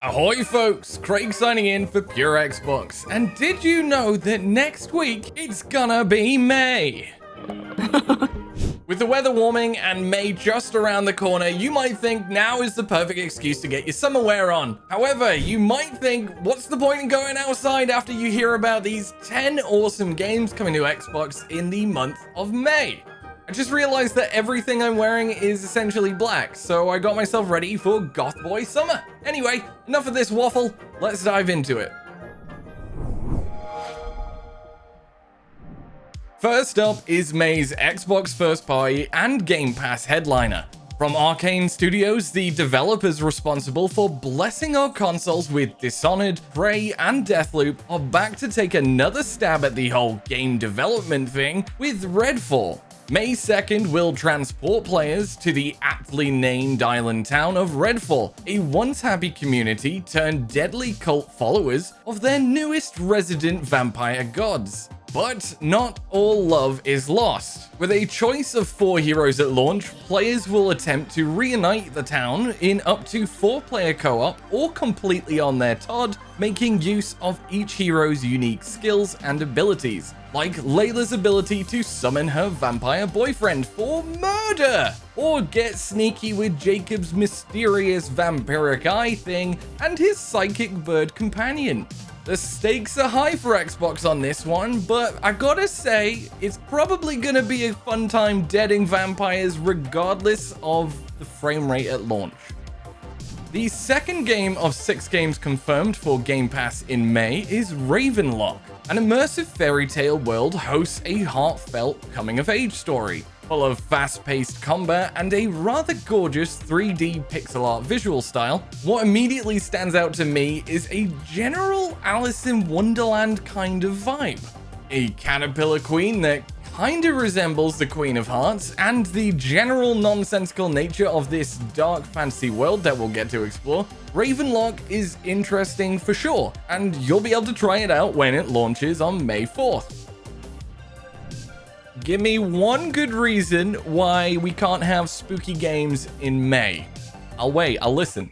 Ahoy folks, Craig signing in for Pure Xbox. And did you know that next week it's gonna be May? With the weather warming and May just around the corner, you might think now is the perfect excuse to get your summer wear on. However, you might think, what's the point in going outside after you hear about these 10 awesome games coming to Xbox in the month of May? I just realized that everything I'm wearing is essentially black, so I got myself ready for Goth Boy Summer. Anyway, enough of this waffle, let's dive into it. First up is May's Xbox First Party and Game Pass headliner. From Arcane Studios, the developers responsible for blessing our consoles with Dishonored, Prey, and Deathloop are back to take another stab at the whole game development thing with Redfall. May 2nd will transport players to the aptly named island town of Redfall, a once happy community turned deadly cult followers of their newest resident vampire gods. But not all love is lost. With a choice of 4 heroes at launch, players will attempt to reunite the town in up to 4-player co-op or completely on their Todd, making use of each hero's unique skills and abilities, like Layla's ability to summon her vampire boyfriend for murder, or get sneaky with Jacob's mysterious vampiric eye thing and his psychic bird companion. The stakes are high for Xbox on this one, but I gotta say, it's probably gonna be a fun time deading vampires regardless of the frame rate at launch. The second game of 6 games confirmed for Game Pass in May is Ravenlok. An immersive fairy tale world hosts a heartfelt coming-of-age story, full of fast-paced combat and a rather gorgeous 3D pixel art visual style. What immediately stands out to me is a general Alice in Wonderland kind of vibe. A caterpillar queen that kinda resembles the Queen of Hearts, and the general nonsensical nature of this dark fantasy world that we'll get to explore. Ravenlok is interesting for sure, and you'll be able to try it out when it launches on May 4th. Give me one good reason why we can't have spooky games in May. I'll wait, I'll listen.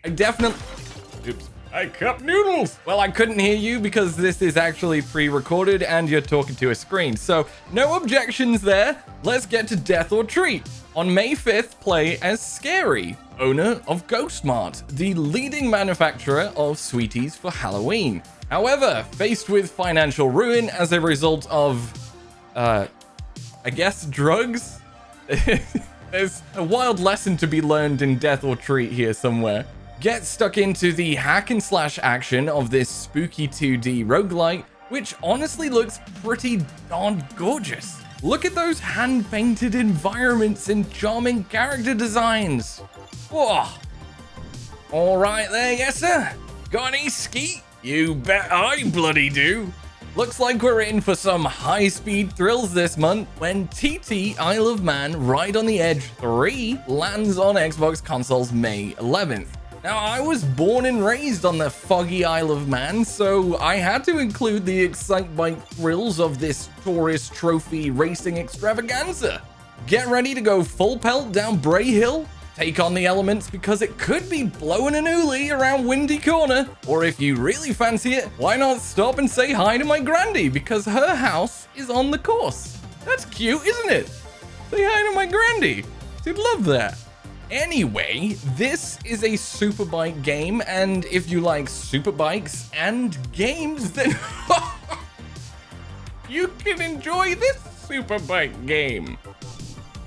Oops. I cup noodles! Well, I couldn't hear you because this is actually pre-recorded and you're talking to a screen, so no objections there. Let's get to Death or Treat. On May 5th, play as Scary, owner of Ghostmart, the leading manufacturer of sweeties for Halloween. However, faced with financial ruin as a result of, I guess, drugs? There's a wild lesson to be learned in Death or Treat here somewhere. Get stuck into the hack and slash action of this spooky 2D roguelite, which honestly looks pretty darn gorgeous. Look at those hand-painted environments and charming character designs. Whoa. All right there, yes sir. Got any skeet? You bet I bloody do. Looks like we're in for some high-speed thrills this month when TT Isle of Man Ride on the Edge 3 lands on Xbox consoles May 11th. Now, I was born and raised on the foggy Isle of Man, so I had to include the Excitebike thrills of this tourist trophy racing extravaganza. Get ready to go full pelt down Bray Hill, take on the elements because it could be blowing an oolie around Windy Corner, or if you really fancy it, why not stop and say hi to my grandy because her house is on the course. That's cute, isn't it? Say hi to my grandy. She'd love that. Anyway, this is a superbike game, and if you like superbikes and games, then you can enjoy this superbike game.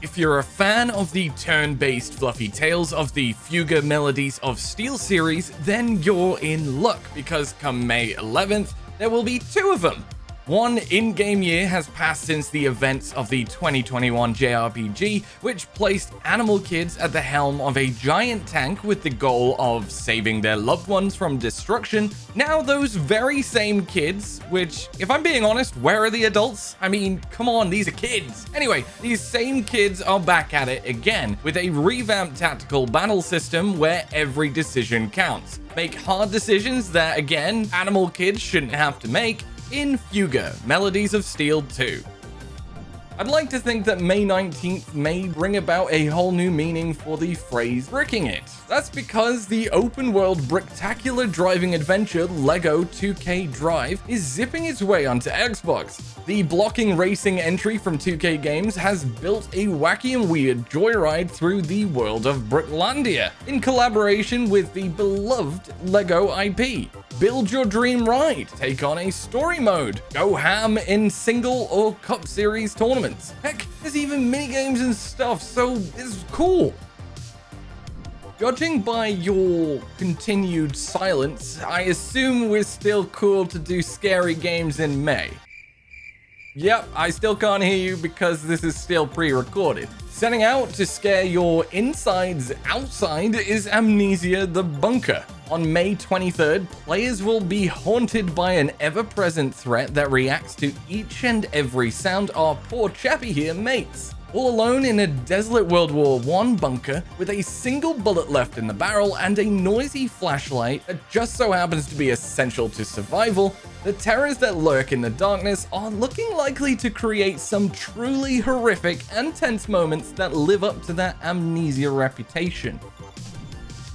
If you're a fan of the turn-based fluffy tales of the Fuga Melodies of Steel series, then you're in luck, because come May 11th, there will be 2 of them. One in-game year has passed since the events of the 2021 JRPG, which placed animal kids at the helm of a giant tank with the goal of saving their loved ones from destruction. Now those very same kids, which, if I'm being honest, where are the adults? I mean, come on, these are kids. Anyway, these same kids are back at it again, with a revamped tactical battle system where every decision counts. Make hard decisions that, again, animal kids shouldn't have to make, in Fuga, Melodies of Steel 2. I'd like to think that May 19th may bring about a whole new meaning for the phrase bricking it. That's because the open world bricktacular driving adventure LEGO 2K Drive is zipping its way onto Xbox. The blocking racing entry from 2K Games has built a wacky and weird joyride through the world of Bricklandia in collaboration with the beloved LEGO IP. Build your dream ride, take on a story mode, go ham in single or cup series tournaments. Heck, there's even minigames and stuff, so it's cool. Judging by your continued silence, I assume we're still cool to do scary games in May. Yep, I still can't hear you because this is still pre-recorded. Setting out to scare your insides outside is Amnesia The Bunker. On May 23rd, players will be haunted by an ever-present threat that reacts to each and every sound our poor chappy here makes. All alone in a desolate World War I bunker with a single bullet left in the barrel and a noisy flashlight that just so happens to be essential to survival, the terrors that lurk in the darkness are looking likely to create some truly horrific and tense moments that live up to that Amnesia reputation.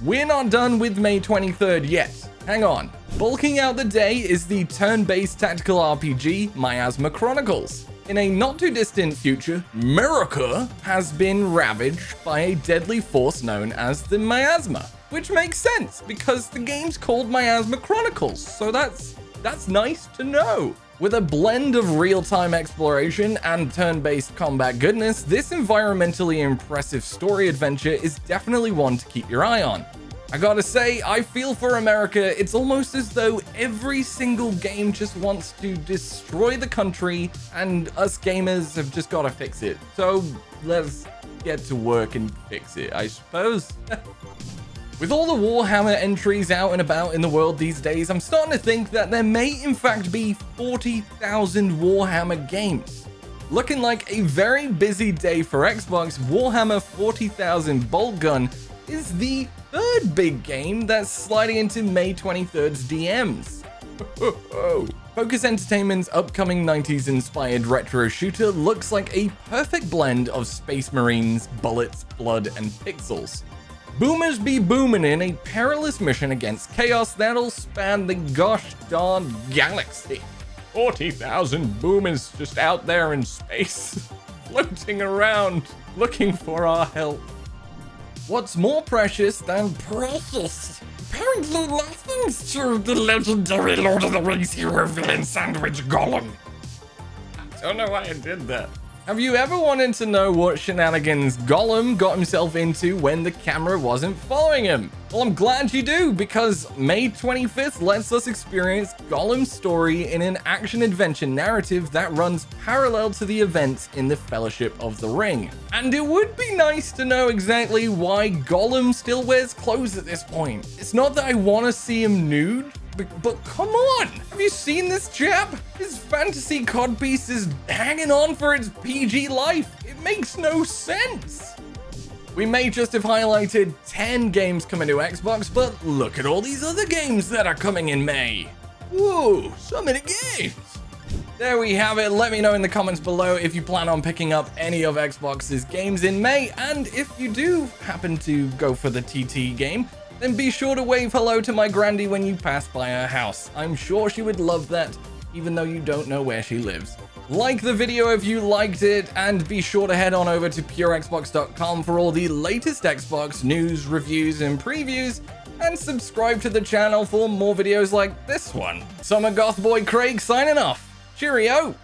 We're not done with May 23rd yet. Hang on. Bulking out the day is the turn-based tactical RPG Miasma Chronicles. In a not-too-distant future, America has been ravaged by a deadly force known as the Miasma, which makes sense because the game's called Miasma Chronicles, so that's nice to know. With a blend of real-time exploration and turn-based combat goodness, this environmentally impressive story adventure is definitely one to keep your eye on. I gotta say, I feel for America. It's almost as though every single game just wants to destroy the country, and us gamers have just gotta fix it. So let's get to work and fix it, I suppose. With all the Warhammer entries out and about in the world these days, I'm starting to think that there may in fact be 40,000 Warhammer games. Looking like a very busy day for Xbox, Warhammer 40,000 Boltgun is the third big game that's sliding into May 23rd's DMs. Focus Entertainment's upcoming 90s inspired retro shooter looks like a perfect blend of Space Marines, bullets, blood, and pixels. Boomers be booming in a perilous mission against chaos that'll span the gosh darn galaxy. 40,000 boomers just out there in space, floating around, looking for our help. What's more precious than precious? Apparently nothing's true the legendary Lord of the Rings hero villain sandwich Gollum. I don't know why I did that. Have you ever wanted to know what shenanigans Gollum got himself into when the camera wasn't following him? Well, I'm glad you do, because May 25th lets us experience Gollum's story in an action-adventure narrative that runs parallel to the events in the Fellowship of the Ring. And it would be nice to know exactly why Gollum still wears clothes at this point. It's not that I want to see him nude, but come on! Have you seen this chap? His fantasy codpiece is hanging on for its PG life. It makes no sense. We may just have highlighted 10 games coming to Xbox, but look at all these other games that are coming in May. Whoa, so many games. There we have it. Let me know in the comments below if you plan on picking up any of Xbox's games in May, and if you do happen to go for the TT game, then be sure to wave hello to my Grandy when you pass by her house. I'm sure she would love that, even though you don't know where she lives. Like the video if you liked it, and be sure to head on over to purexbox.com for all the latest Xbox news, reviews, and previews, and subscribe to the channel for more videos like this one. Summer Goth Boy Craig signing off. Cheerio!